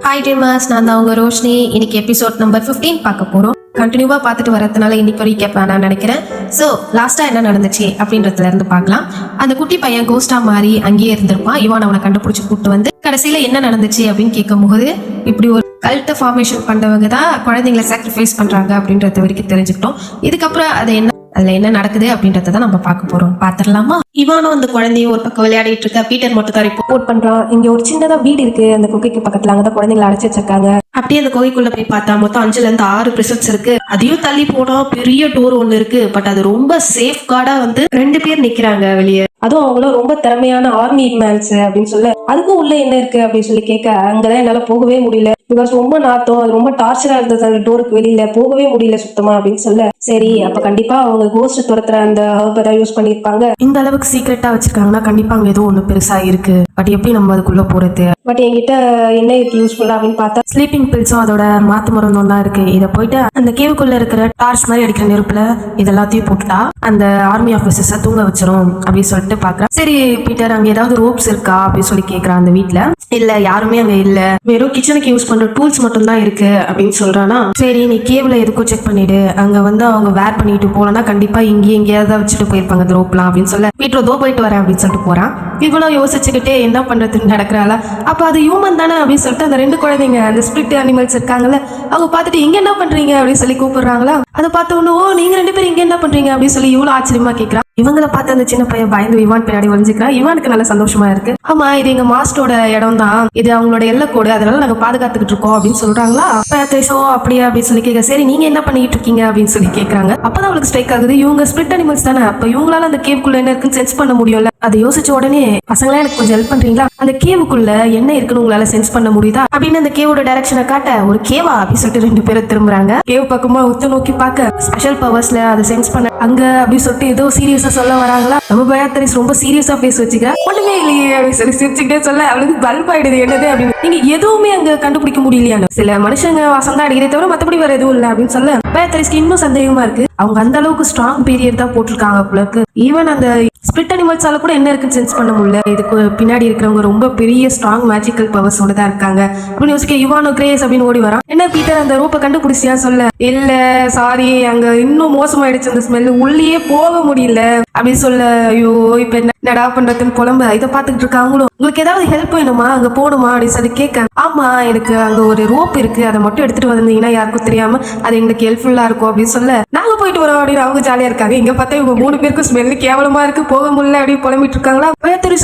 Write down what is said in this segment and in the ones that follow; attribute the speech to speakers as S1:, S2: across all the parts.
S1: Hi dreamers, நான் தான் உங்க ரோஷினி. இன்னைக்கு எபிசோட் நம்பர் 15 பார்க்க போறோம். கண்டினியூவா பார்த்துட்டு வரதுனால இன்னைக்கு ரீகேப் நான் நினைக்கிறேன். ஸோ லாஸ்டா என்ன நடந்துச்சு அப்படின்றதுல இருந்து பார்க்கலாம். அந்த குட்டி பையன் கோஸ்டா மாறி அங்கேயே இருந்திருப்பான். இவன் அவனை கண்டுபிடிச்சு கூப்பிட்டு வந்து கடைசியில என்ன நடந்துச்சு அப்படின்னு கேட்கும்போது இப்படி ஒரு கல்ட்ட ஃபார்மேஷன் பண்றவங்க தான் குழந்தைங்களை சாக்ரிஃபைஸ் பண்றாங்க அப்படின்றது வரைக்கும் தெரிஞ்சுக்கிட்டோம். இதுக்கப்புறம் அது என்ன, அதுல என்ன நடக்குது அப்படின்றத நம்ம பார்க்க போறோம். பாத்துடலாமா? இவானும் அந்த குழந்தையும் ஒரு பக்கம் விளையாடிட்டு இருக்கா. பீட்டர் மட்டும் தான் ரிப்போர்ட் பண்றான். இங்க ஒரு சின்னதா வீடு இருக்கு அந்த குகைக்கு பக்கத்துல, அங்கதான் குழந்தைங்களை அடைச்சு வச்சிருக்காங்க. அப்படியே அந்த குகைக்குள்ள போய் பார்த்தா மொத்தம் 5ல இருந்து 6 பிரிசன்ஸ் இருக்கு. அதையும் தள்ளி போனா பெரிய டோர் ஒண்ணு இருக்கு. பட் அது ரொம்ப சேஃப் கார்டா வந்து 2 பேர் நிக்கிறாங்க வெளியே. அதுவும் அவங்களும் ரொம்ப திறமையான ஆர்மி மேன்ஸ் அப்படின்னு சொல்ல, அதுக்கும் உள்ள என்ன இருக்கு அப்படின்னு சொல்லி கேட்க, அங்கதான் என்னால போகவே முடியல, பிகாஸ் ரொம்ப நாத்தம், அது ரொம்ப டார்ச்சரா இருந்தது, அந்த டோருக்கு வெளியில போகவே முடியல சுத்தமா அப்படின்னு சொல்ல, சரி அப்ப கண்டிப்பா அவங்க கோஸ்ட் துரத்துற அந்த ஹர்பை தான் யூஸ் பண்ணிருப்பாங்க. இந்த அளவுக்கு சீக்கிரட்டா வச்சிருக்காங்கன்னா கண்டிப்பா அங்க ஏதோ ஒண்ணு பெருசா இருக்கு. பட் எப்படி நம்ம அதுக்குள்ள போறது? பட் என்கிட்ட என்ன இருக்கு யூஸ்ஃபுல்லா அப்படின்னு பார்த்தா ஸ்லீப்பிங் பில்ஸும் அதோட மாத்து மருந்தும் தான் இருக்கு. இதை போயிட்டு அந்த கேவுக்குள்ள இருக்கிற டார்ச் மாதிரி அடிக்கிற நெருப்புல இதெல்லாத்தையும் போட்டுட்டா அந்த ஆர்மி ஆபீசர்ஸ தூங்க வச்சிரும் அப்படின்னு சொல்லிட்டு பாக்குறேன். சரி பீட்டர், அங்க ஏதாவது ரோப்ஸ் இருக்கா அப்படின்னு சொல்லி கேக்குறான். அந்த வீட்டுல இல்ல, யாருமே அங்க இல்ல, வெறும் கிச்சனுக்கு யூஸ் பண்ற டூல்ஸ் மட்டும் தான் இருக்கு அப்படின்னு சொல்றானா. சரி நீ கேவ்ல எதுக்கும் செக் பண்ணிடு, அங்க வந்து அவங்க வேர் பண்ணிட்டு போனா கண்டிப்பா இங்கே எங்கேயாவது வச்சுட்டு போயிருப்பாங்க அந்த ரோப்லாம் அப்படின்னு சொல்ல, வீட்டுல தோ போயிட்டு வரேன் அப்படின்னு சொல்லிட்டு போறான். இவ்வளவு யோசிச்சுக்கிட்டே என்ன பண்றதுன்னு நடக்கிறாளா. அப்ப அது ஹியூமன் தானே அப்படின்னு சொல்லிட்டு அந்த 2 குழந்தைங்க, அந்த ஸ்பிரிட் அனிமல்ஸ் இருக்காங்கல்ல, அவங்க பார்த்துட்டு இங்க என்ன பண்றீங்க அப்படின்னு சொல்லி கூப்பிடுறாங்களா. அதை பார்த்த உடனே, ஓ நீங்க 2 பேரும் இங்க என்ன பண்றீங்க அப்படின்னு சொல்லி இவ்வளவு ஆச்சரியமா கேட்கறான். இவங்களை பார்த்து அந்த சின்ன பையன் பயந்து இவான் பின்னாடி ஒழிஞ்சுக்கிறான். இவானுக்கு நல்ல சந்தோஷமா இருக்கு. ஆமா இது எங்க மாஸ்டரோட இடம் தான், இது அவங்களோட எல்லைக்கோடு, அதனால நாங்க பாதுகாத்துக்கிட்டு இருக்கோம் அப்படின்னு சொல்றாங்களா. பேத்ரிஸோ அப்படியா அப்படின்னு சொல்லி கேட்க, சரி நீங்க என்ன பண்ணிட்டு இருக்கீங்க அப்படின்னு சொல்லி கேட்கறாங்க. அப்பதான் அவளுக்கு ஸ்ட்ரைக் ஆகுது, இவங்க ஸ்பிரிட் அனிமல்ஸ் தானே, அப்ப இவங்களால அந்த கேவுக்குள்ள என்ன இருக்குன்னு சென்ஸ் பண்ண முடியும்ல. அதை யோசிச்ச உடனே, பசங்களா எனக்கு கொஞ்சம் ஹெல்ப் பண்றீங்களா, அந்த கேவுக்குள்ள என்ன இருக்குன்னு உங்களால சென்ஸ் பண்ண முடியுதா அப்படின்னு அந்த கேவோட டைரக்ஷனை காட்ட, ஒரு கேவா அப்படின்னு சொல்லிட்டு 2 பேரும் திரும்புறாங்க. கேவ் பக்கமா உத்து நோக்கி பார்க்க, ஸ்பெஷல் பவர்ஸ்ல அதை சென்ஸ் பண்ண அங்க அப்படின்னு சொல்லிட்டு ஏதோ சீரியஸா சொல்ல வராங்களா. நம்ம பேத்ரிஸ் ரொம்ப சீரியஸா பேச வச்சுக்க, ஒண்ணுமே இல்லையே அப்படின்னு சொல்லி சிரிச்சுக்கிட்டே சொல்ல, அவளுக்கு பல்ப் ஆயிடுது என்னது அப்படின்னு. நீங்க எதுவுமே அங்க கண்டுபிடிக்க முடியலையானு, சில மனுஷங்க வாசம் தான் அடிக்கிறே தவிர மத்தபடி வேற எதுவும் இல்லை அப்படின்னு சொல்ல, பேத்ரிஸ்க்கு இன்னும் சந்தேகமா இருக்கு. அவங்க அந்த அளவுக்கு ஸ்ட்ராங் பீரியட் தான் போட்டிருக்காங்க போலக்கு. ஈவன் அந்த ஸ்பிரிட் அனிமல்ஸால கூட என்ன இருக்குன்னு சென்ஸ் பண்ண முடியல. இதுக்கு பின்னாடி இருக்கிறவங்க ரொம்ப பெரிய ஸ்ட்ராங் மேஜிக்கல் பவர்ஸோட தான் இருக்காங்க அப்படின்னு யோசிக்க, இவானோ கிரேஸ் அப்படின்னு ஓடி வரான். என்ன பீட்டர் அந்த ரோப்பை கண்டுபிடிச்சியா சொல்ல, இல்ல சாரி அங்க இன்னும் மோசமாயிடுச்சு அந்த ஸ்மெல், உள்ளே போக முடியல அப்படின்னு சொல்ல, ஐயோ இப்ப என்னடா பண்றதுன்னு புலம்ப. இதை பாத்துக்கிட்டு இருக்காங்களும், உங்களுக்கு ஏதாவது ஹெல்ப் வேணுமா, அங்க போகணுமா அப்படின்னு சொல்லி கேட்க, ஆமா எனக்கு அங்க ஒரு ரோப் இருக்கு, அதை மட்டும் எடுத்துட்டு வந்தீங்கன்னா யாருக்கும் தெரியாம அது எங்களுக்கு ஹெல்ப்ஃபுல்லா இருக்கும் அப்படின்னு சொல்ல, நாங்க போயிட்டு வரோம் அப்படின்னு அவங்க ஜாலியா இருக்காங்க. இங்க பார்த்தா இவங்க 3 பேருக்கும் ஸ்மெல் கேவலமா இருக்கு, போக முடியல அப்படின்னு புலம்பிட்டு இருக்காங்களா.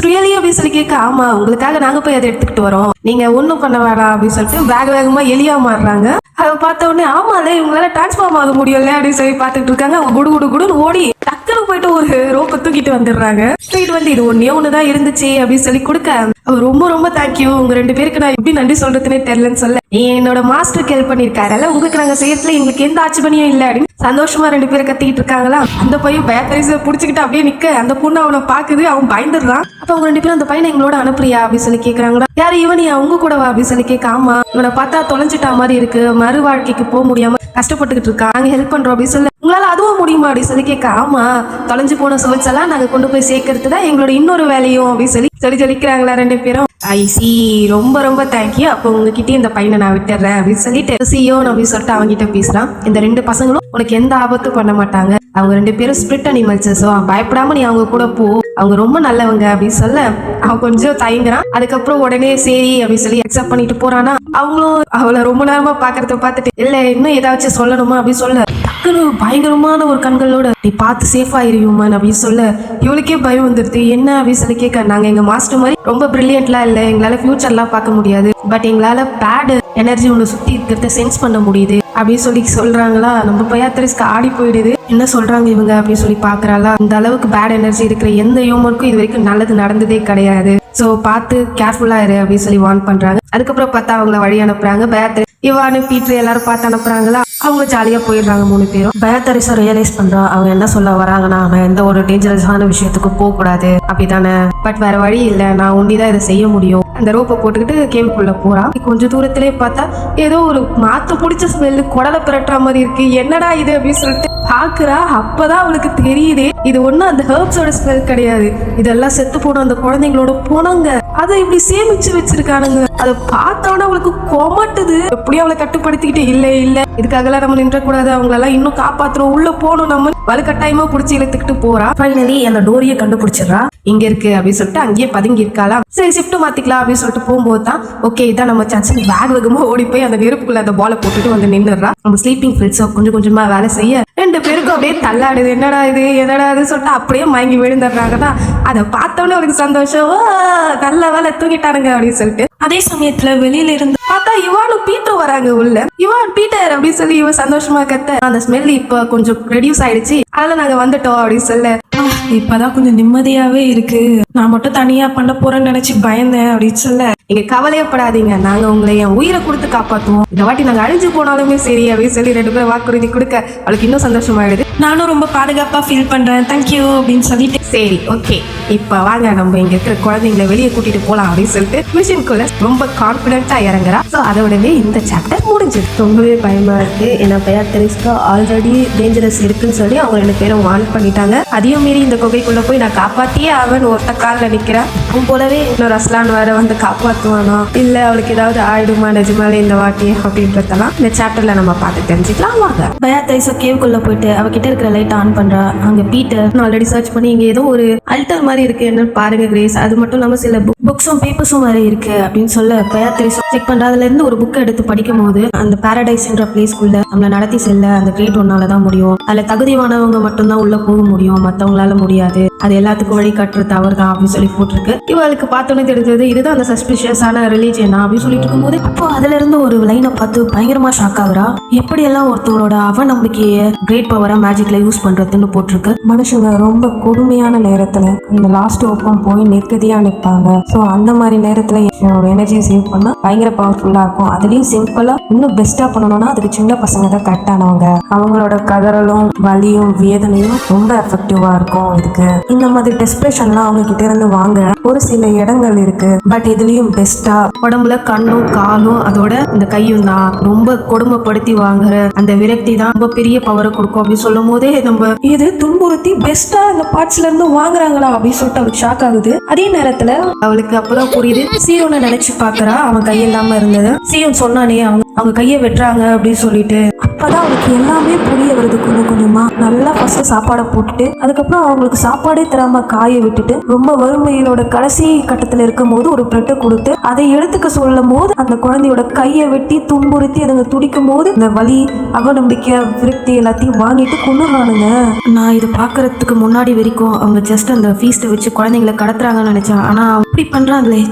S1: ரியலி அப்படின்னு சொல்லி கேட்க, ஆமா உங்களுக்காக நாங்க போய் அதை எடுத்துக்கிட்டு வரோம், நீங்க ஒண்ணும் பண்ண வேணாம் அப்படின்னு சொல்லிட்டு வேகமா எலியா மாறுறாங்க. அதை பார்த்த உடனே, ஆமால இவங்களால டிரான்ஸ்ஃபார்ம் ஆக முடியல அப்படின்னு சொல்லி பார்த்துட்டு இருக்காங்க. அவங்க குடுன்னு ஓடி டக்குனு போயிட்டு ஒரு ரோப்பை தூக்கிட்டு வந்துடுறாங்க. தூக்கிட்டு வந்து இது ஒன்னேதான் இருந்துச்சு அப்படின்னு சொல்லி கொடுக்க, அவர் ரொம்ப தேங்க்யூ, உங்க 2 பேருக்கு நான் எப்படி நன்றி சொல்றதுன்னே தெரியலன்னு சொல்ல, என்னோட மாஸ்டருக்கு ஹெல்ப் பண்ணிருக்காருல்ல, உங்களுக்கு நாங்க செய்யறதுல எங்களுக்கு எந்த ஆட்சேபனையும் இல்லை அப்படின்னு சந்தோஷமா 2 பேரும் கத்திக்கிட்டு இருக்காங்களா. அந்த பையன் பேத்ரிஸ புடிச்சுக்கிட்டு அப்படியே நிக்க, அந்த பொண்ணு அவனை பாக்குது, அவன் பயந்துடுறான். அப்ப அவங்க 2 பேரும் அந்த பையனை எங்களோட அனுப்புறியா அப்படின்னு சொல்லி கேக்குறாங்களா. யாரு இவனியா, அவங்க கூட வா அப்படின்னு சொல்லி கேட்க, ஆமா இவனை பார்த்தா தொலைஞ்சிட்டா மாதிரி இருக்கு, மறு வாழ்க்கைக்கு போக முடியாம கஷ்டப்பட்டுக்கிட்டு இருக்கா, நாங்க ஹெல்ப் பண்றோம் அப்படின்னு சொல்ல, உங்களால அதுவும் முடியுமா அப்படின்னு சொல்லி கேட்க, ஆமா தொலைஞ்சு போன சோல்ஸ் எல்லாம் நாங்க கொண்டு போய் சேர்க்கறது தான் எங்களோட இன்னொரு வேலையும் அப்படின்னு சொல்லி சொல்லிக்கிறாங்களா 2 பேரும். ஐ சி ரொம்ப தேங்க்யூ, அப்போ உங்ககிட்ட இந்த பையனை நான் விட்டுறேன் அப்படின்னு சொல்லிட்டு சியோ அப்படின்னு சொல்லிட்டு அவங்ககிட்ட பேசுறான். இந்த 2 பசங்களும் உனக்கு எந்த ஆபத்தும் பண்ண மாட்டாங்க, அவங்க 2 பேரும் ஸ்பிரிட் அனிமல்ஸ், பயப்படாம நீ அவங்க கூட போ, அவங்க ரொம்ப நல்லவங்க அப்படின்னு சொல்ல, அவன் கொஞ்சம் தயங்குறான். அதுக்கப்புறம் உடனே சரி அப்படின்னு சொல்லி அக்செப்ட் பண்ணிட்டு போறானா. அவங்களும் அவளை ரொம்ப நேரமா பாக்குறத பார்த்துட்டு, இல்ல இன்னும் ஏதாச்சும் சொல்லணுமா அப்படின்னு சொல்ல, டக்குனு பயங்கரமான ஒரு கண்களோட, நீ பார்த்து சேஃபா இருயூமன் அப்படின்னு சொல்ல, இவளுக்கே பயம் வந்துருது. என்ன அப்படின்னு சொல்லி கேட்க, நாங்க எங்க மாஸ்டர் மாதிரி ரொம்ப பிரில்லியன்ட்லாம் இல்ல, எங்களால ஃபியூச்சர்லாம் பார்க்க முடியாது, பட் எங்களால பேட் எனர்ஜி ஒன்று சுத்தி இருக்கிறத சென்ஸ் பண்ண முடியுது அப்படின்னு சொல்லி சொல்றாங்களா. நம்ம பேத்ரிஸ்க்கு ஆடி போயிடுது, என்ன சொல்றாங்க இவங்க அப்படின்னு சொல்லி பாக்குறாளா. இந்த அளவுக்கு பேட் எனர்ஜி இருக்கிற எந்த ஹியூமனுக்கும் இது வரைக்கும் நல்லது நடந்ததே கிடையாது, சோ பார்த்து கேர்ஃபுல்லா இரு அப்படின்னு சொல்லி வார்ன் பண்றாங்க. அதுக்கப்புறம் பார்த்தா அவங்கள வழி அனுப்புறாங்க. பேத்ரிஸ் இவானு பீட்டர் எல்லாரும் பார்த்து அனுப்புறாங்களா. அவங்க ஜாலியா போயிடுறாங்க 3 பேரும். பேத்ரிஸா ரியலைஸ் பண்றா, அவங்க என்ன சொல்ல வராங்கன்னா, நான் எந்த ஒரு டேஞ்சரஸான விஷயத்துக்கு போக கூடாது அப்படித்தானே, பட் வேற வழி இல்ல, நான் ஒண்டிதான் இதை செய்ய முடியும். அந்த ரோப்பை போட்டுக்கிட்டு கேவுக்குள்ள போறா. கொஞ்சம் தூரத்திலே பார்த்தா ஏதோ ஒரு மாத்து பிடிச்ச ஸ்மெல்லு, குடலை பிரட்டுற மாதிரி இருக்கு, என்னடா இது அப்படின்னு சொல்லிட்டு பாக்குறா. அப்பதான் அவளுக்கு தெரியுதே, இது ஒண்ணும் அந்த ஹெர்ப்ஸோட ஸ்மெல் கிடையாது, இதெல்லாம் செத்து போன அந்த குழந்தைங்களோட போனவங்க அதை இப்படி சேமிச்சு வச்சிருக்கானுங்க. அதை பார்த்தோன்னே அவளுக்கு கொமட்டுது. எப்படியும் அவளை கட்டுப்படுத்திக்கிட்டு இல்ல இதுக்காகலாம் நம்ம நின்றக்கூடாது, அவங்களெல்லாம் இன்னும் காப்பாத்துறோம், உள்ள போகணும், நம்ம வலுக்கட்டாயமா பிடிச்சி இழுத்துக்கிட்டு போறா. ஃபைனலி அந்த டோரியை கண்டுபிடிச்சிடறா. இங்க இருக்கு அப்படின்னு சொல்லிட்டு அங்கேயே பதுங்கி இருக்காளாம். சரி ஷிஃப்ட் மாத்திக்கலாம் அப்படின்னு சொல்லிட்டு போகும்போது தான் ஓகே இதான் நம்ம சான்ஸ். வேக வேகமா ஓடி போய் அந்த நெருப்புக்குள்ள அந்த பாலை போட்டுட்டு வந்து நின்றுடுறா. நம்ம ஸ்லீப்பிங் ஃபில்ஸை கொஞ்சம் கொஞ்சமா வேலை செய்ய 2 பேருக்கும் அப்படியே தள்ளாடுது. என்னடா இது சொல்லிட்டு அப்படியே மயங்கி விழுந்துடுறாங்க தான். அதை பார்த்தோன்னே அவளுக்கு சந்தோஷம், நல்ல வேலை தூங்கிட்டானுங்க அப்படின்னு சொல்லிட்டு. அதே சமயத்துல வெளியில இருந்து பார்த்தா இவானும் பீட்டரும் வராங்க உள்ள. இவான் பீட்டர் அப்படின்னு சொல்லி இவன் சந்தோஷமா கத்த, அந்த ஸ்மெல் இப்ப கொஞ்சம் ரெடியூஸ் ஆயிடுச்சு, அதெல்லாம் நாங்க வந்துட்டோம் அப்படின்னு சொல்ல இப்பதான் கொஞ்சம் நிம்மதியாவே இருக்கு, நான் மட்டும் தனியா பண்ண போறேன்னு நினைச்சு பயந்தேன் அப்படின்னு சொல்ல, நீங்க கவலையப்படாதீங்க, நாங்க உங்களை என் உயிரை கொடுத்து காப்பாத்துவோம், இந்த வாட்டி நாங்க அழிஞ்சு போனாலுமே சரி அப்படின்னு சொல்லி 2 பேரும் வாக்குறுதி கொடுக்க அவளுக்கு இன்னும் சந்தோஷமாயிடுது. நானும் ரொம்ப பாதுகாப்பா ஃபீல் பண்றேன், தேங்க்யூ அப்படின்னு சொல்லிட்டு சரி ஓகே இப்ப வாங்க நம்ம இங்க இருக்கிற குழந்தைங்களை வெளியே கூட்டிட்டு போலாம் அப்படின்னு சொல்லிட்டு மிஷின்குள்ள ரொம்ப கான்பிடென்ட்டா இறங்குறா. ஸோ அதோடவே இந்த சாப்டர் முடிஞ்சது. ரொம்பவே பயமா இருக்கு, ஏன்னா பெயாட்ரிஸ்க்கு ஆல்ரெடி டேஞ்சரஸ் இருக்குன்னு சொல்லி அவங்க 2 பேரும் வார்ன் பண்ணிட்டாங்க. அதையும் மீறி இந்த குகைக்குள்ள போய் நான் காப்பாத்தியே அவன் ஒருத்த காலில் நிற்கிறான். போலவே இன்னொரு அஸ்லான் வேற வந்து காப்பாற்றுவானோ இல்ல அவளுக்கு ஏதாவது ஆயிடுமா நிஜமாலே இந்த வாட்டி அப்படின்றதெல்லாம் இந்த சாப்டர்ல நம்ம பார்த்து தெரிஞ்சுக்கலாம். வாங்க பெயாட்ரிஸ் கேவுக்குள்ள போயிட்டு அவகிட்ட இருக்கிற லைட் ஆன் பண்றா. அங்க பீட்டர் ஆல்ரெடி சர்ச் பண்ணி இங்க ஏதோ ஒரு அல்டர் மாதிரி இருக்கு என்னன்னு பாருங்க கிரேஸ், அது மட்டும் இல்லாம சில புக்ஸும் பேப்பர்ஸும் வேற இருக்கு அப்படின்னு சொல்ல பெயாட்ரிஸ் செக் பண்ற. அதுல இருந்து ஒரு புக்கை எடுத்து படிக்கும் போது அந்த பாரடைஸ்ன்ற பிளேஸ்க்குள்ள நம்மளை நடத்தி செல்ல அந்த கிரேட் ஒன்னாலதான் முடியும், அதுல தகுதியானவங்க மட்டும்தான் உள்ள போக முடியும், மத்தவங்களால முடியாது, அது எல்லாத்துக்கும் வழி காட்டுறது அவர் தான் அப்படின்னு சொல்லி போட்டிருக்கு. இவளுக்கு பார்த்தோன்னே தெரிஞ்சது இதுதான் அந்த சஸ்பிஷியஸான ரிலீஜியனா அப்படின்னு சொல்லிட்டு இருக்கும்போது அப்போ அதுல இருந்து ஒரு லைனை பார்த்து பயங்கரமா ஷாக் ஆகுறா. எப்படி எல்லாம் ஒருத்தவங்களோட அவநம்பிக்கைய கிரேட் பவரா மேஜிக்ல யூஸ் பண்றதுன்னு போட்டிருக்கு. மனுஷங்க ரொம்ப கொடுமையான நேரத்துல இந்த லாஸ்ட் ஓப்பம் போய் நிற்கதியா நிற்பாங்க. ஸோ அந்த மாதிரி நேரத்துல ஒரு எனர்ஜியை சேவ் பண்ணா பயங்கர பவர்ஃபுல்லா இருக்கும். அதுலயும் சிம்பிளா இன்னும் பெஸ்டா பண்ணணும்னா அதுக்கு சின்ன பசங்க தான் கரெக்டானவங்க. அவங்களோட கதறலும் வலியும் வேதனையும் ரொம்ப எஃபெக்டிவா இருக்கும். இதுக்கு இந்த மாதிரி டெஸ்பிரேஷன்லாம் அவங்க கிட்ட இருந்து வாங்க ஒரு சில இடங்கள் இருக்கு. பட் இதுலயும் பெஸ்டா உடம்புல கண்ணும் காலும் அதோட இந்த கையும் தான் ரொம்ப கொடுமைப்படுத்தி வாங்குற அந்த விரக்தி தான் ரொம்ப பெரிய பவரை கொடுக்கும் அப்படின்னு சொல்லும் போதே நம்ம இது துன்புறுத்தி பெஸ்டா இந்த பார்ட்ஸ்ல இருந்து வாங்குறாங்களா அப்படின்னு சொல்லிட்டு அவளுக்கு ஷாக் ஆகுது. அதே நேரத்துல அவளுக்கு அப்பதான் புரியுது, சீரோனை நினைச்சு பாக்குறா. அவன் கையில்லாம இருந்தது சீரோன் சொன்னானே அவங்க கையை வெட்டுறாங்க அப்படின்னு சொல்லிட்டு அப்பதான் அவளுக்கு எல்லாமே புரிய வருது. கொஞ்சம் கொஞ்சமா நல்லா ஃபர்ஸ்ட் சாப்பாடை போட்டுட்டு அதுக்கப்புறம் அவங்களுக்கு சாப்பாடே தராம காய விட்டுட்டு ரொம்ப வறுமையிலோட கடைசி கட்டத்துல இருக்கும் போது ஒரு பிரெட்டை கொடுத்து அதை எடுத்துக்க சொல்லும் போது அந்த குழந்தையோட கையை வெட்டி துன்புறுத்தி அதுங்க துடிக்கும் போது இந்த வலி அவநம்பிக்கை விரக்தி எல்லாத்தையும் வாங்கிட்டு கொண்டுறானுங்க. நான் இதை பாக்குறதுக்கு முன்னாடி வரைக்கும் அவங்க ஜஸ்ட் அந்த ஃபீஸ்ட்டை வச்சு குழந்தைங்களை கடத்துறாங்கன்னு நினைச்சேன். ஆனா அப்படி பண்றாங்களே,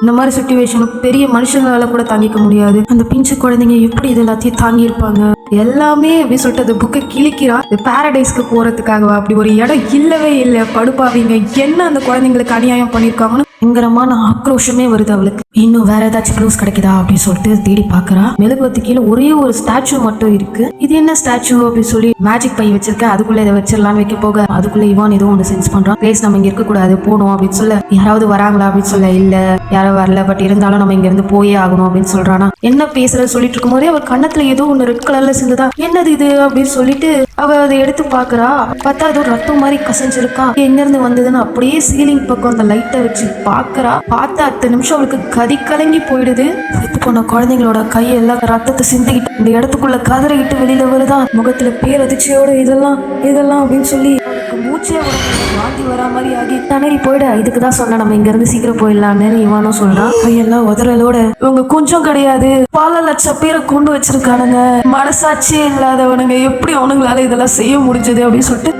S1: இந்த மாதிரி சுச்சுவேஷன் பெரிய மனுஷங்களால கூட தாங்கிக்க முடியாது. அந்த பிஞ்சு குழந்தைங்க எப்படி இது எல்லாத்தையும் தாங்கி இருப்பாங்க எல்லாமே அப்படின்னு சொல்லிட்டு அந்த புக்கை கிழிக்கிறா. பாரடைஸ்க்கு போறதுக்காகவா? அப்படி ஒரு இடம் இல்லவே இல்லை. படுப்பாவீங்க என்ன அந்த குழந்தைங்களுக்கு அநியாயம் பண்ணிருக்காங்கன்னு பயங்கரமான ஆக்ரோஷமே வருது அவளுக்கு. இன்னும் வேற ஏதாச்சும் க்ளூஸ் கிடைக்குதா அப்படின்னு சொல்லிட்டு தேடி பாக்குறா. மெழுகுவத்து கீழே ஒரே ஒரு ஸ்டாச்சு மட்டும் இருக்கு. இது என்ன ஸ்டாச்சு அப்படின்னு சொல்லி மேஜிக் பை வச்சிருக்க, அதுக்குள்ள இதை வச்சிடலாம் வைக்க போக அதுக்குள்ள இவான் ஏதோ ஒன்று சென்ஸ் பண்றான். பிளேஸ் நம்ம இங்க இருக்க கூடாது போனோம் அப்படின்னு சொல்ல, யாராவது வராங்களா அப்படின்னு சொல்ல, இல்ல யாரும் வரல, பட் இருந்தாலும் நம்ம இங்க இருந்து போயே ஆகணும் அப்படின்னு சொல்றானா. என்ன பேசுற சொல்லிட்டு இருக்கும் போதே அவள் கண்ணத்துல ஏதோ ஒண்ணு ரெட் கலர்ல சிந்துதா. என்னது இது அப்படின்னு சொல்லிட்டு அவ அதை எடுத்து பாக்குறா. பார்த்தா அது ரத்தம் மாதிரி கசஞ்சிருக்கா. எங்க இருந்து வந்ததுன்னு அப்படியே சீலிங் பக்கம் அந்த லைட்டை வச்சு பாக்குறா. பார்த்தா 10 நிமிஷம் அவளுக்கு கதி கலங்கி போயிடுது. செத்து போன குழந்தைங்களோட கையெல்லாம் ரத்தத்தை சிந்திக்கிட்டு இந்த இடத்துக்குள்ள கதறிக்கிட்டு வெளியில வருதா. முகத்துல பேரதிர்ச்சியோட இதெல்லாம் அப்படின்னு சொல்லி மூச்சே வாந்தி வரா மாதிரி ஆகி திணறி போயிட. இதுக்குதான் சொன்ன நம்ம இங்க இருந்து சீக்கிரம் போயிடலான்னு இவனும் சொல்றான். கையெல்லாம் உதறலோட இவங்க கொஞ்சம் கிடையாது, பல லட்சம் பேரை கொண்டு வச்சிருக்கானுங்க, மனசாட்சியே இல்லாதவனுங்க, எப்படி அவனுங்களால இதெல்லாம் செய்ய முடிஞ்சது அப்படின்னு சொல்லிட்டு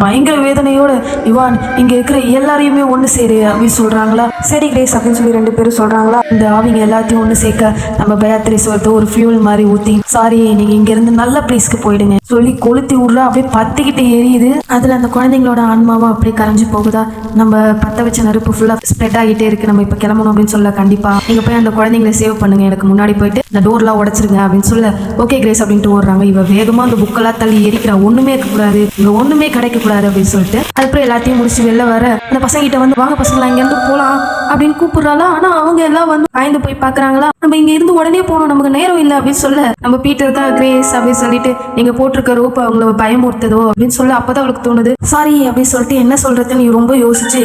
S1: பயங்கர வேதனையோட இவான் இங்க இருக்கிற எல்லாரையுமே ஒண்ணு சேரு அப்படின்னு சொல்றாங்களா. சரி கிரேஸ் அப்படின்னு சொல்லி 2 பேரும் சொல்றாங்களா. இந்த ஆவிங்க எல்லாத்தையும் ஒண்ணு சேர்க்க நம்ம பெயாட்ரிஸ் ஒரு ஃபியூல் மாதிரி ஊத்தி, சாரி நீங்க இங்க இருந்து நல்ல பிளேஸ்க்கு போயிடுங்க சொல்லி கொளுத்தி விடுறா. அப்படியே பத்திக்கிட்டு எரியுது. அதுல அந்த குழந்தைங்களோட ஆன்மாவும் அப்படியே கரைஞ்சு போகுதா. நம்ம பத்த வச்ச நெருப்பு ஃபுல்லா ஸ்ப்ரெட் ஆகிட்டே இருக்கு, நம்ம இப்ப கிளம்பணும் அப்படின்னு சொல்ல, கண்டிப்பா நீங்க போய் அந்த குழந்தைங்களை சேவ் பண்ணுங்க, எனக்கு முன்னாடி போயிட்டு
S2: இந்த டோர்லாம் உடைச்சிருங்க அப்படின்னு சொல்ல ஓகே கிரேஸ் அப்படின்ட்டு ஓடுறாங்க. இவ வேகமா அந்த புக்கெல்லாம் தள்ளி எரிக்கிறா. ஒண்ணுமே இருக்கக்கூடாது, இங்க ஒண்ணுமே கிடைக்க கூடாது அப்படின்னு சொல்லிட்டு அதுக்கப்புறம் எல்லாத்தையும் முடிச்சு வெளில வர அந்த பசங்க கிட்ட வந்து வாங்க பசங்களா இங்க இருந்து போலாம் அப்படின்னு கூப்பிடுறாளா. ஆனா அவங்க எல்லாம் வந்து பயந்து போய் பாக்குறாங்களா. நம்ம இங்க இருந்து உடனே போகணும், நமக்கு நேரம் இல்லை அப்படின்னு சொல்ல நம்ம பீட்டர் தான் கிரேஸ் அப்படின்னு சொல்லிட்டு நீங்க போட்டிருக்க ரோப் அவங்கள பயமுறுத்ததோ அப்படின்னு சொல்ல அப்பதான் அவளுக்கு தோணுது சாரி அப்படின்னு சொல்லிட்டு என்ன சொல்றது நீ ரொம்ப யோசிச்சு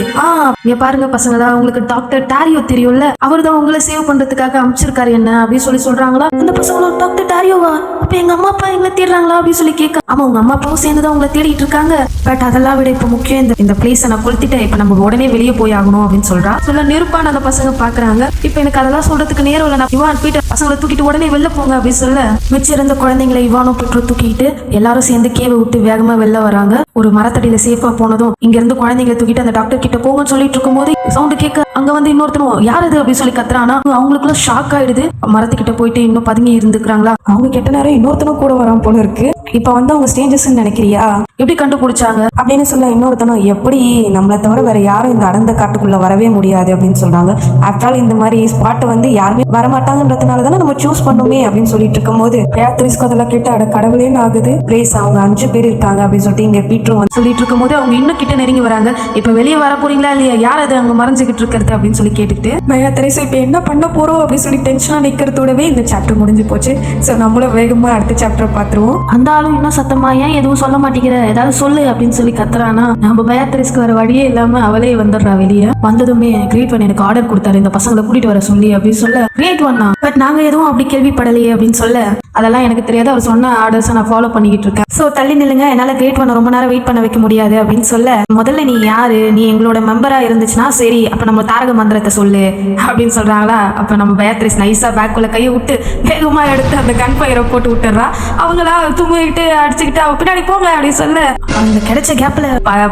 S2: இங்க பாருங்க பசங்களா, உங்களுக்கு டாக்டர் டாரியோ தெரியும்ல, அவர் தான் உங்களை சேவ் பண்றதுக்காக அமைச்சிருக்காரு என்ன அப்படின்னு சொல்றாங்களா. அந்த பசங்களும் டாக்டர் டாரியோவா, அப்ப எங்க அம்மா அப்பா எங்களை தேடுறாங்களா அப்படின்னு சொல்லி கேட்க ஆமா உங்க அம்மா அப்பாவும் சேர்ந்துதான் உங்களை தேடிட்டு இருக்காங்க. பட் அதெல்லாம் விட இப்ப முக்கியம் இந்த பிளேஸை நான் கொளுத்திட்டேன், இப்ப நம்ம உடனே வெளியே போய் ஆகணும் அப்படின்னு சொல்றா. சொல்ல நெருப்பான அந்த பசங்க பாக்குறாங்க. இப்ப எனக்கு அதெல்லாம் சொல்றதுக்கு நேரம் இல்லை, நான் இவான் பீட்டர் பசங்களை தூக்கிட்டு உடனே வெளில போங்க அப்படின்னு சொல்ல மிச்சிருந்த குழந்தைங்களை இவானும் பீட்டரும் தூக்கிட்டு எல்லாரும் சேர்ந்து கேவை விட்டு வேகமா வெளில வராங்க. ஒரு மரத்தடியில சேஃபா போனதும் இங்க இருந்து குழந்தைங்களை தூக்கிட்டு அந்த டாக்டர் கிட்ட போங்கன்னு சொல்லிட்டு இருக்கும் போது சவுண்ட் கேட்க அங்க வந்து இன்னொருத்தனும் யார் அது அப்படின்னு சொல்லி கத்துறானா. அவங்களுக்குள்ள ஷாக் ஆயிடுது. மரத்துக்கிட்ட போயிட்டு இன்னும் பதுங்கி இருந்துக்கிறாங்களா. அவங்க கிட்ட நேரம் இன்னொருத்தனும் கூட வராம போல இருக்கு. இப்ப வந்து அவங்க ஸ்டேஞ்சஸ் நினைக்கிறியா, எப்படி கண்டுபிடிச்சாங்க அப்படின்னு சொல்ல இன்னொருத்தனும் எப்படி நம்மளை தவிர வேற யாரும் இந்த அடர்ந்த காட்டுக்குள்ள வரவே முடியாது அப்படின்னு சொல்றாங்க. ஆஃப்டர் இந்த மாதிரி ஸ்பாட் வந்து யாருமே வரமாட்டாங்கன்றதுனால தானே நம்ம சூஸ் பண்ணுமே அப்படின்னு சொல்லிட்டு இருக்கும் போது பேத்ரிஸ்க்கு அதெல்லாம் கேட்டு அட கடவுளேன்னு ஆகுது. கிரேஸ் அவங்க 5 பேர் இருக்காங்க அப்படின்னு சொல்லிட்டு இங்க பீட்டரும் வந்து சொல்லிட்டு இருக்கும் போது அவங்க இன்னும் கிட்ட நெருங்கி வராங்க. இப்ப வெளியே வர போறீங்களா இல்லையா, யார் அது அங்க மறைஞ்சுக்கிட்டு இருக்கிறது அப்படின்னு சொல்லி கேட்டுட்டு பேத்ரிஸ் இப்ப என்ன பண்ண போறோம் அப்படின்னு சொல்லி டென்ஷனா நிக்கிறதோடவே இந்த சாப்டர் முடிஞ்சு போச்சு. ஸோ நம்மளும் வேகமா அடுத்த சாப்டர் பார்த்துருவோம். அந்த ஆளும் இன்னும் சத்தமா ஏன் எதுவும் சொல்ல மாட்டேங்கிற, ஏதாவது சொல்லு அப்படின்னு சொல்லி கத்துறானா. நம்ம பேத்ரிஸ்க்கு வர வழியே இல்லாம அவளே வந்துடுறா வெளியே. வந்ததுமே கிரேட் 1 எனக்கு ஆர்டர் கொடுத்தாரு இந்த பசங்களை கூட்டிட்டு வர சொல்லி அப்படின்னு சொல்ல கிரேட் 1 பட் நாங்க எதுவும் அப்படி கேள்விப்படலையே அப்படின்னு சொல்ல அதெல்லாம் எனக்கு தெரியாது, அவர் சொன்ன ஆர்டர்ஸை நான் ஃபாலோ பண்ணிக்கிட்டு இருக்கேன். ஸோ தள்ளி நில்லுங்க, என்னால கிரேட் 1 ரொம்ப நேரம் வெயிட் பண்ண வைக்க முடியாது அப்படின்னு சொல்ல முதல்ல நீ யாரு, நீ எங்களோட மெம்பரா இருந்துச்சுன்னா சரி அப்ப நம்ம தாரக மந்திரத்தை சொல்லு அப்படின்னு சொல்றாங்களா. அப்ப நம்ம பேத்ரிஸ் நைஸா பேக்குள்ள கையை விட்டு வேகமா எடுத்து அந்த கன் ஃபயரை போட்டு விட்டுறா. அவங்களா தும்பிக்கிட்டு அடிச்சுக்கிட்டு அவ பின்னாடி போங்க அப்படின்னு சொல்ல அவங்க கிடைச்ச கேப்ல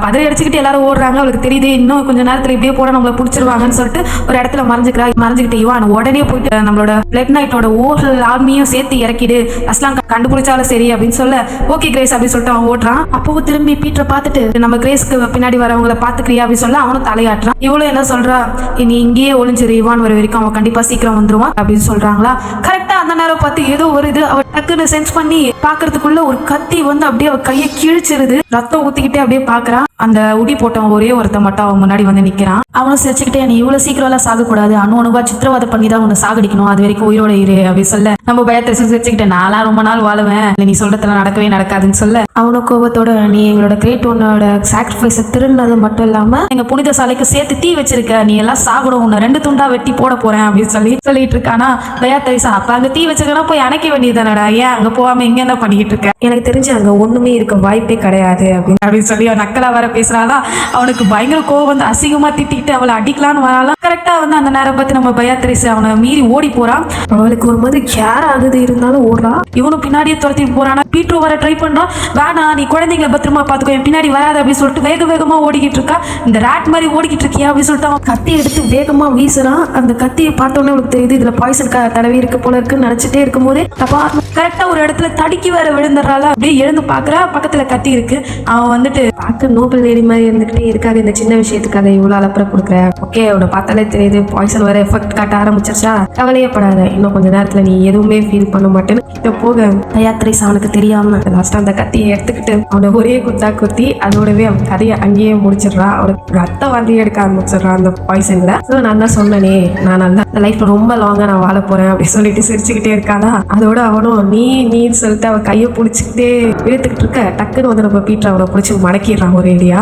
S2: பதறி அடிச்சுக்கிட்டு எல்லாரும் ஓடுறாங்க. அவளுக்கு தெரியுது இன்னும் கொஞ்ச நேரத்துல இப்படியே போட நம்மள பிடிச்சிருவாங்கன்னு சொல்லிட்டு ஒரு இடத்துல மறைஞ்சுக்கிட்டு இவான் உடனே போயிட்டு நம்மளோட பிளட் நைட்டோட ஓல் ஆர்மியும் சேர்த்து இறக்கிடு, அஸ்லாம் கண்டுபிடிச்சாலும் சரி அப்படின்னு சொல்ல ஓகே கிரேஸ் அப்படின்னு சொல்லிட்டு அவன் ஓடுறான். அப்போ திரும்பி பீட்டரை பார்த்துட்டு நம்ம கிரேஸ்க்கு பின்னாடி வரவங்களை பாத்துக்கிறியா அப்படின்னு சொல்ல அவனும் தலையாட்டுறான். இவ்வளவு என்ன சொல்றா, நீ இங்கேயே ஒளிஞ்சிரு, இவான் வர வரைக்கும் அவன் கண்டிப்பா சீக்கிரம் வந்துருவான் அப்படின்னு சொல்றாங்களா. கரெக்டா அந்த நேரம் பார்த்து ஏதோ ஒரு இது அவ டக்குன்னு சென்ஸ் பண்ணி பாக்குறதுக்குள்ள ஒரு கத்தி வந்து அப்படியே அவ கையை கிழிச்சிருது. ரத்தம் ஊத்திக்கிட்டே அப்படியே பாக்குறான். அந்த உடி போட்டவன் ஒரே ஒருத்த மட்டும் அவன் முன்னாடி வந்து நிக்கிறான். அவனும் சிரிச்சுக்கிட்டே நீ இவ்வளவு சீக்கிரம் எல்லாம் சாகக்கூடாது, அணுவா சித்திரவதை பண்ணி தான் உன்னை சாகடிக்கணும், அது வரைக்கும் உயிரோட இரு அப்படின்னு சொல்ல நம்ம பயத்தை சிரிச்சுக்கிட்டு நான்லாம் ரொம்ப நாள் வாழுவேன், நீ சொல்றதெல்லாம் நடக்கவே நடக்காதுன்னு சொல்ல அவனும் கோபத்தோட நீ எங்களோட கிரேட் 1 சாக்ரிஃபைஸை திருடினது மட்டும் இல்லாம எங்க புனித சாலைக்கு சேர்த்து தீ வச்சிருக்க, நீ எல்லாம் சாகணும், உன்னை 2 துண்டா வெட்டி போட போறேன் அப்படின்னு சொல்லிட்டு இருக்கானா. பயாத்தரிசா அப்ப அங்க தீ வச்சிருக்கனா போய் அணைக்க வேண்டியதானடா, ஏன் அங்க போகாம இங்க என்ன பண்ணிக்கிட்டு இருக்க, எனக்கு தெரிஞ்சு அங்க ஒண்ணுமே இருக்க வாய்ப்பே கிடையாது அப்படின்னு சொல்லி அவன் நக்கலா வர பேசுறாளா. அவனுக்கு பயங்கர கோவம் வந்து அசிங்கமா திட்டிக்கிட்டு அவளை அடிக்கலான்னு வராலாம். கரெக்டா வந்து அந்த நேரம் பார்த்து நம்ம பயாத்தரிசா அவனை மீறி ஓடி போறான். அவளுக்கு ஒரு மாதிரி கேர் ஆகுது, இருந்தாலும் ஓடுறான். இவனும் பின்னாடியே துரத்திட்டு போறானா. பீட்ரு வர ட்ரை பண்றான். வேணா நீ குழந்தைங்களை பத்திரமா பாத்துக்கோ, என் பின்னாடி வராது அப்படின்னு சொல்லிட்டு வேகமா ஓடிக்கிட்டு இருக்கா. இந்த ராட் மாதிரி ஓடிக்கிட்டு இருக்கியா அப்படின்னு சொல்லிட்டு அவன் கத்தி எடுத்து வேகமா வீசுறான். அந்த கத்தியை பார்த்தோன்னே அவனுக்கு தெரியுது இதுல பாய்சன் தடவி இருக்க போல இருக்குன்னு நினைச்சிட்டே இருக்கும் போதே கரெக்டா ஒரு இடத்துல தடுக்கி வேற விழுந்துடுறாள். அப்படியே எழுந்து பாக்குறா, பக்கத்துல கத்தி இருக்கு. அவன் வந்துட்டு பார்க்க நோபல் லேடி மாதிரி இருந்துகிட்டே இருக்காது, இந்த சின்ன விஷயத்துக்காக இவ்வளவு அலப்பற கொடுக்குற, ஓகே அவனை பார்த்தாலே தெரியுது பாய்சன் வர எஃபெக்ட் காட்ட ஆரம்பிச்சிருச்சா, கவலையப்படாத, இன்னும் கொஞ்ச நேரத்துல நீ எதுவுமே ஃபீல் பண்ண மாட்டேன்னு கிட்ட போக பயாத்ரிஸ் அவனுக்கு தெரியாம லாஸ்ட் அந்த கத்தியை எடுத்துக்கிட்டு அவனை ஒரே குத்தி அதோடவே அவன் கதையை அங்கேயே முடிச்சிடுறான். அவனுக்கு ரத்தம் வந்து எடுக்க ஆரம்பிச்சிடுறான் அந்த பாய்சன்ல. ஸோ நான் தான் சொன்னனே நான் நல்லா இந்த லைஃப்ல ரொம்ப லாங்கா நான் வாழ போறேன் அப்படின்னு சொல்லிட்டு சிரிச்சுக்கிட்டே இருக்காளா. அதோட அவனும் நீன்னு சொல்லிட்டு அவன் கையை பிடிச்சிக்கிட்டே இழுத்துக்கிட்டு இருக்க டக்குன்னு வந்து நம்ம பீட்டர் அவனை பிடிச்சி மடக்கிடுறான் ஒரு ஏரியா.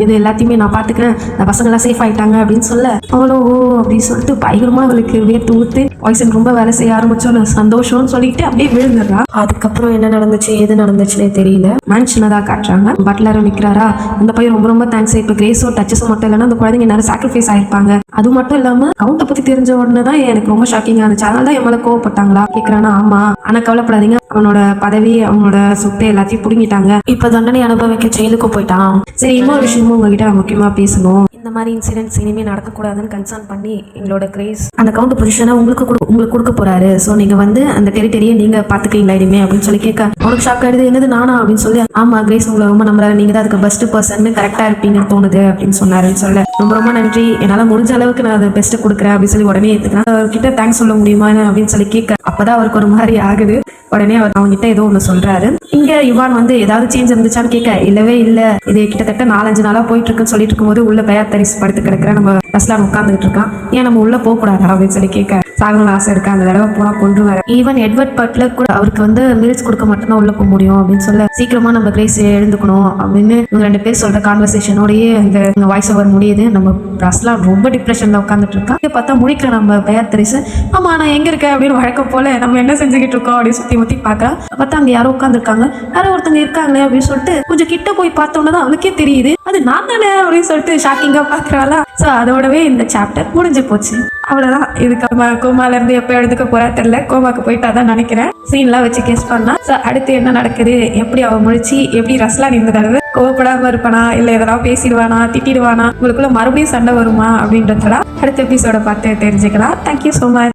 S2: இது எல்லாத்தையுமே நான் பாத்துக்கிறேன், இந்த பசங்க எல்லாம் சேஃப் ஆயிட்டாங்க அப்படின்னு சொல்ல அவனும் ஓ அப்படின்னு சொல்லிட்டு பயங்கரமா அவளுக்கு வேர்த்து ஊத்து பாய்சன் ரொம்ப வேலை செய்ய ஆரம்பிச்சோன்னு சந்தோஷம்னு சொல்லிட்டு அப்படியே விழுந்துடுறான். அதுக்கப்புறம் என்ன நடந்துச்சு எது நடந்துச்சுன்னே தெரியல. மேன்ஷனை காட்டுறாங்க. பட்லரும் நிக்கிறாரா. அந்த பையன் ரொம்ப தேங்க்ஸ். இப்ப கிரேஸோ டச்சஸும் மட்டும் இல்லைன்னா அந்த குழந்தைங்க நேரம் சாக்ரிஃபைஸ் ஆயிருப்பாங்க. அது மட்டும் இல்லாம கவுண்டை பத்தி தெரிஞ்ச உடனே தான் எனக்கு ரொம்ப ஷாக்கிங்கா இருந்துச்சு, அதனால தான் என் மேல கோவப்பட்டாங்களா கேக்குறானா. ஆமா ஆனா கவலைப்படாதீங்க, அவனோட பதவி அவனோட சொத்தை எல்லாத்தையும் புடுங்கிட்டாங்க, இப்ப தண்டனை அனுபவிக்க ஜெயிலுக்கு போயிட்டான். சரி இன்னொரு விஷயமும் உங்ககிட்ட நான் முக்கியமா பேசணும். இந்த மாதிரி இன்சிடென்ட்ஸ் இனிமே நடக்கக்கூடாதுன்னு கன்சர்ன் பண்ணி எங்களோட கிரேஸ் அந்த கவுண்ட் பொசிஷனை உங்களுக்கு கொடுக்க போறாரு. ஸோ நீங்க வந்து அந்த டெரிட்டரியை நீங்க பாத்துக்கிறீங்களா இனிமே அப்படின்னு சொல்லி கேட்க அவனுக்கு ஷாக் ஆயிடுது. என்னது நானா அப்படின்னு சொல்லி ஆமா கிரேஸ் உங்களை ரொம்ப நம்புறாரு, நீங்க தான் அதுக்கு பெஸ்ட் பர்சன் கரெக்டா இருப்பீங்கன்னு தோணுது அப்படின்னு சொன்னாருன்னு சொல்ல ரொம்ப நன்றி, என்னால முடிஞ்ச அளவுக்கு நான் அதை பெஸ்ட் கொடுக்குறேன் அப்படின்னு சொல்லி உடனே ஏத்துக்கிறேன். அவர்கிட்ட தேங்க்ஸ் சொல்ல முடியுமா அப்படின்னு சொல்லி கேட்க அப்பதான் அவருக்கு ஒரு மாதிரி ஆகுது. உடனே அவர் அவங்ககிட்ட ஏதோ ஒன்று சொல்றாரு. இங்க யுவான் வந்து ஏதாவது சேஞ்ச் இருந்துச்சான்னு கேட்க, இல்லவே இல்லை, இது கிட்டத்தட்ட 4-5 நாளா போயிட்டு இருக்குன்னு சொல்லிட்டு இருக்கும்போது உள்ள பெயாத்தரிஸ் படுத்து கிடக்குற நம்ம ரஸ்லான் உட்காந்துட்டு இருக்கான். ஏன் நம்ம உள்ள போக கூடாதா அப்படின்னு சொல்லி கேட்க, சாகணும்னு ஆசை இருக்கா, அந்த தடவை போனா கொண்டு வர. ஈவன் எட்வர்ட் பட்லர் கூட அவருக்கு வந்து மீல்ஸ் கொடுக்க மட்டும்தான் உள்ள போக முடியும் அப்படின்னு சொல்ல, சீக்கிரமா நம்ம கிரேஸ் எழுந்துக்கணும் அப்படின்னு இவங்க 2 பேர் சொல்ற கான்வர்சேஷனோடயே இந்த வாய்ஸ் ஓவர் முடியுது. நம்ம ரஸ்லான் ரொம்ப டிப்ரெஷன்ல உட்காந்துட்டு இருக்கான். இதை பார்த்தா முடிக்கிற நம்ம பெயாத்தரிஸ், ஆமா நான் எங்க இருக்கேன் அப்படின்னு வழக்கம் போல நம்ம என்ன செஞ்சுக்கிட்டு இருக்கோம் அப்படின்னு சுத்தி முத்தி பாக்குறான். பார்த்தா அங்க யாரோ உட்காந்துருக்காங்க, யாரோ ஒருத்தங்க இருக்காங்களே அப்படின்னு சொல்லிட்டு கொஞ்சம் கிட்ட போய் பார்த்தோம்னா தான் அவளுக்கே தெரியுது அது நான் தானே அப்படின்னு சொல்லிட்டு ஷாக்கிங்கா பாக்குறாளா. ஸோ அதோடவே இந்த சாப்டர் முடிஞ்சு போச்சு. அவ்வளவுதான். இதுக்கு கோமால இருந்து எப்போ எழுதுக்க போறா தெரியல. கோமாக்கு போயிட்டு அதான் நினைக்கிறேன். சீன்லாம் வச்சு கெஸ் பண்ணா. ஸோ அடுத்து என்ன நடக்குது, எப்படி அவ முடிச்சு எப்படி ரஸ்லான் இந்த தடவை கோவப்படாம இருப்பானா, இல்லை எதனா பேசிடுவானா, திட்டிடுவானா, உங்களுக்குள்ள மறுபடியும் சண்டை வருமா அப்படின்றதெல்லாம் அடுத்த எபிசோட பார்த்து தெரிஞ்சுக்கலாம். Thank you so much.